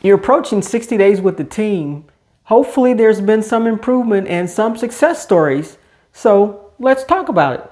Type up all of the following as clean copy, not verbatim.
You're approaching 60 days with the team. Hopefully there's been some improvement and some success stories. So let's talk about it.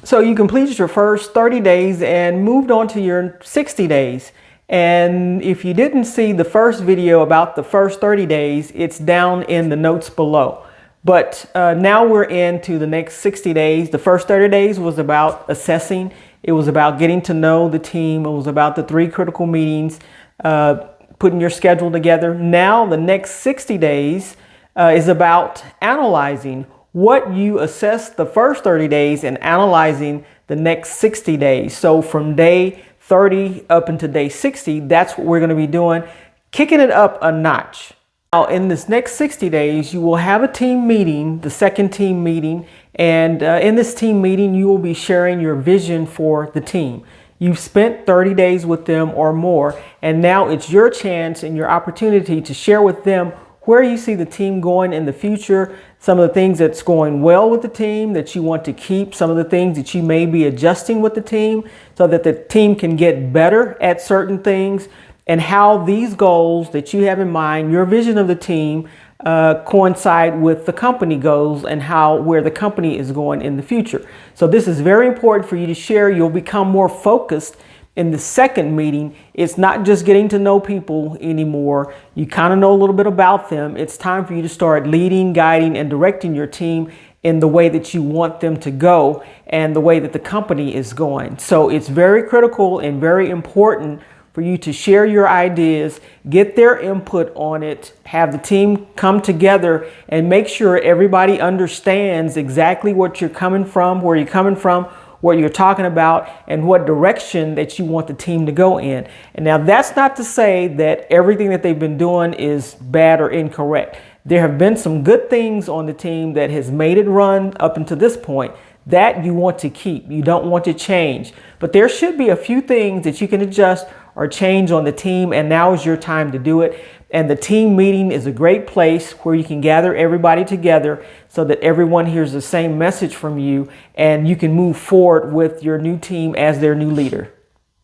So you completed your first 30 days and moved on to your 60 days. And if you didn't see the first video about the first 30 days, it's down in the notes below. But now we're into the next 60 days. The first 30 days was about assessing. It was about getting to know the team. It was about the 3 critical meetings, putting your schedule together. Now the next 60 days is about analyzing what you assessed the first 30 days and analyzing the next 60 days. So from day 30 up into day 60, that's what we're going to be doing, kicking it up a notch. Now, in this next 60 days, you will have a team meeting, the second team meeting, and in this team meeting, you will be sharing your vision for the team. You've spent 30 days with them or more, and now it's your chance and your opportunity to share with them where you see the team going in the future, some of the things that's going well with the team that you want to keep, some of the things that you may be adjusting with the team so that the team can get better at certain things, and how these goals that you have in mind, your vision of the team, coincide with the company goals and where the company is going in the future. So this is very important for you to share. You'll become more focused in the second meeting. It's not just getting to know people anymore. You kind of know a little bit about them. It's time for you to start leading, guiding, and directing your team in the way that you want them to go and the way that the company is going. So it's very critical and very important for you to share your ideas, get their input on it, have the team come together and make sure everybody understands exactly what you're coming from, where you're coming from, what you're talking about, and what direction that you want the team to go in. And now that's not to say that everything that they've been doing is bad or incorrect. There have been some good things on the team that has made it run up until this point that you want to keep. You don't want to change. But there should be a few things that you can adjust or change on the team, and now is your time to do it. And the team meeting is a great place where you can gather everybody together so that everyone hears the same message from you and you can move forward with your new team as their new leader.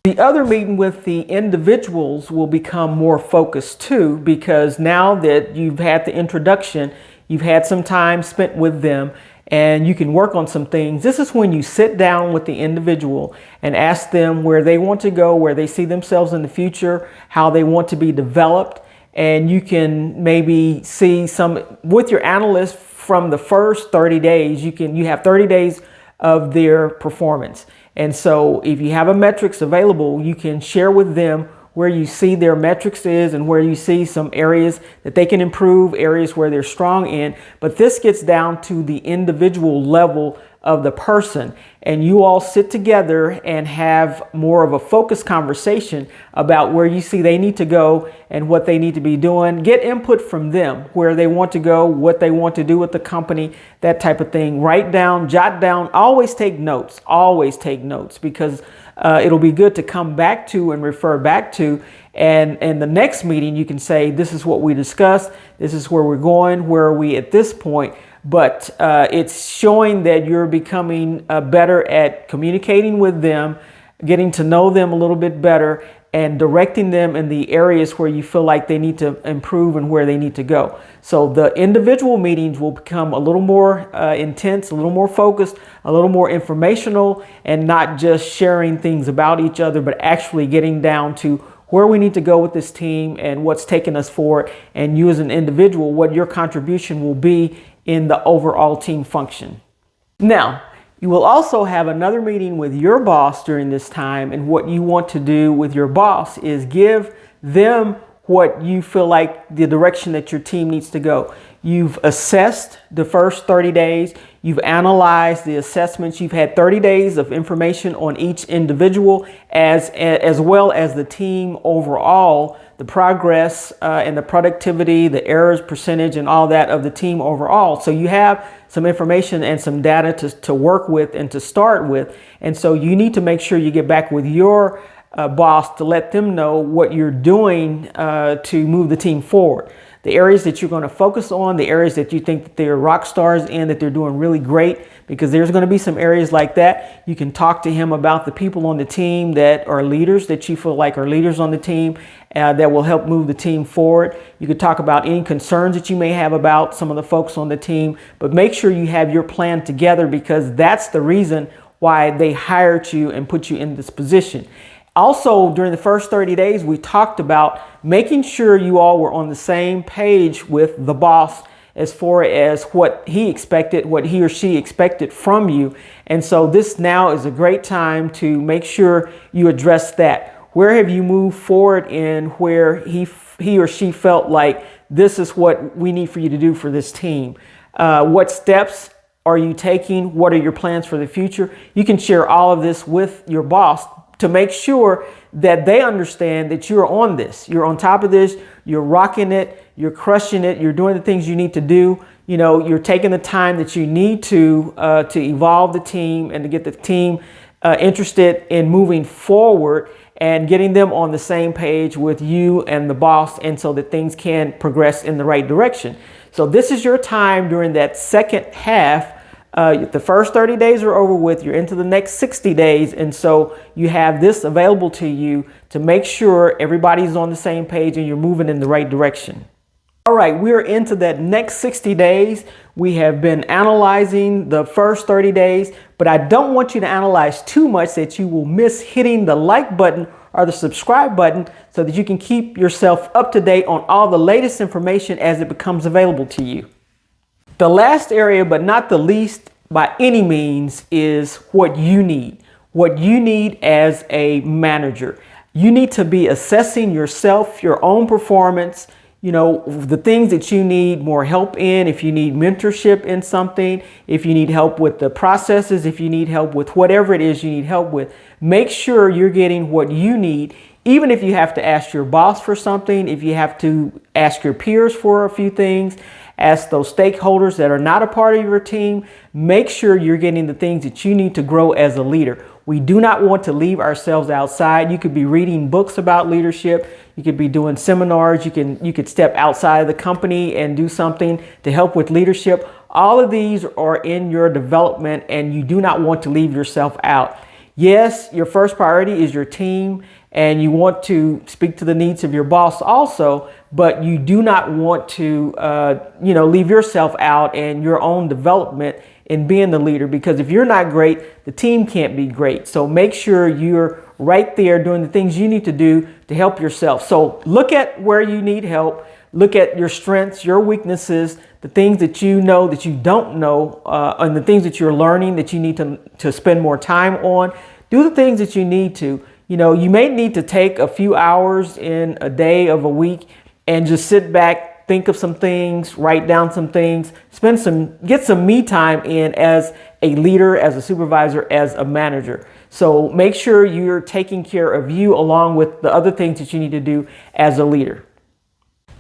The other meeting with the individuals will become more focused too, because now that you've had the introduction, you've had some time spent with them, and you can work on some things. This is when you sit down with the individual and ask them where they want to go, where they see themselves in the future, how they want to be developed. And you can maybe see some with your analyst from the first 30 days. You have 30 days of their performance. And so if you have a metrics available, you can share with them where you see their metrics is and where you see some areas that they can improve, areas where they're strong in. But this gets down to the individual level of the person, and you all sit together and have more of a focused conversation about where you see they need to go and what they need to be doing. Get input from them, where they want to go, what they want to do with the company, that type of thing. Write down, jot down, always take notes, because it'll be good to come back to and refer back to. And in the next meeting, you can say, this is what we discussed. This is where we're going. Where are we at this point? But it's showing that you're becoming better at communicating with them, getting to know them a little bit better, and directing them in the areas where you feel like they need to improve and where they need to go. So the individual meetings will become a little more intense, a little more focused, a little more informational, and not just sharing things about each other, but actually getting down to where we need to go with this team and what's taking us forward, and you as an individual, what your contribution will be in the overall team function. Now, you will also have another meeting with your boss during this time, and what you want to do with your boss is give them what you feel like the direction that your team needs to go. You've assessed the first 30 days. You've analyzed the assessments. You've had 30 days of information on each individual as well as the team overall, the progress and the productivity, the errors percentage and all that of the team overall. So you have some information and some data to work with and to start with. And so you need to make sure you get back with your boss to let them know what you're doing to move the team forward. the areas that you're going to focus on, the areas that you think that they're rock stars in, that they're doing really great, because there's going to be some areas like that. You can talk to him about the people on the team that are leaders, that you feel like are leaders on the team, that will help move the team forward. You could talk about any concerns that you may have about some of the folks on the team, but make sure you have your plan together, because that's the reason why they hired you and put you in this position. Also, during the first 30 days, we talked about making sure you all were on the same page with the boss as far as what he expected, what he or she expected from you. And so this now is a great time to make sure you address that. Where have you moved forward in where he or she felt like this is what we need for you to do for this team? What steps are you taking? What are your plans for the future? You can share all of this with your boss to make sure that they understand that you're on this. You're on top of this. You're rocking it. You're crushing it. You're doing the things you need to do. You know, you're taking the time that you need to evolve the team and to get the team interested in moving forward and getting them on the same page with you and the boss, and so that things can progress in the right direction. So this is your time during that second half. The first 30 days are over with. You're into the next 60 days. And so you have this available to you to make sure everybody's on the same page and you're moving in the right direction. All right, we're into that next 60 days. We have been analyzing the first 30 days, but I don't want you to analyze too much that you will miss hitting the like button or the subscribe button, so that you can keep yourself up to date on all the latest information as it becomes available to you. The last area, but not the least by any means, is what you need. What you need as a manager. You need to be assessing yourself, your own performance, you know, the things that you need more help in, if you need mentorship in something, if you need help with the processes, if you need help with whatever it is you need help with, make sure you're getting what you need. Even if you have to ask your boss for something, if you have to ask your peers for a few things, ask those stakeholders that are not a part of your team, make sure you're getting the things that you need to grow as a leader. We do not want to leave ourselves outside. You could be reading books about leadership. You could be doing seminars. You could step outside of the company and do something to help with leadership. All of these are in your development, and you do not want to leave yourself out. Yes, your first priority is your team, and you want to speak to the needs of your boss also, but you do not want to, leave yourself out and your own development in being the leader, because if you're not great, the team can't be great. So make sure you're right there doing the things you need to do to help yourself. So look at where you need help. Look at your strengths, your weaknesses, the things that you know that you don't know, and the things that you're learning that you need to spend more time on. Do the things that you need to. You know, you may need to take a few hours in a day of a week and just sit back, think of some things, write down some things, get some me time in as a leader, as a supervisor, as a manager. So make sure you're taking care of you along with the other things that you need to do as a leader.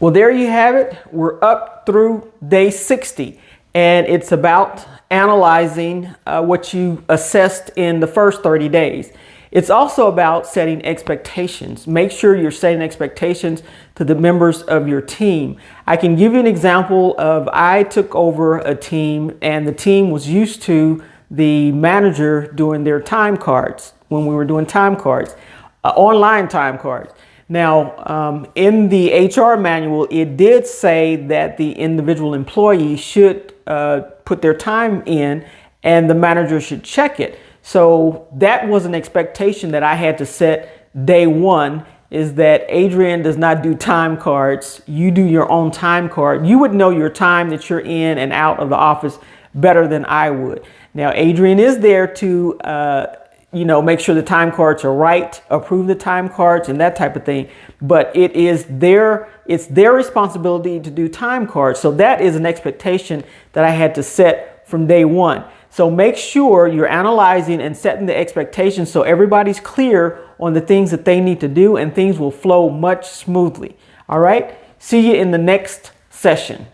Well, there you have it. We're up through day 60, and it's about analyzing what you assessed in the first 30 days. It's also about setting expectations. Make sure you're setting expectations to the members of your team. I can give you an example of, I took over a team, and the team was used to the manager doing their time cards when we were doing time cards, online time cards. Now, in the HR manual, it did say that the individual employee should put their time in and the manager should check it. So that was an expectation that I had to set day one, is that Adrian does not do time cards. You do your own time card. You would know your time that you're in and out of the office better than I would. Now, Adrian is there to, make sure the time cards are right, approve the time cards and that type of thing. But it's their responsibility to do time cards. So that is an expectation that I had to set from day one. So make sure you're analyzing and setting the expectations so everybody's clear on the things that they need to do, and things will flow much smoothly. All right. See you in the next session.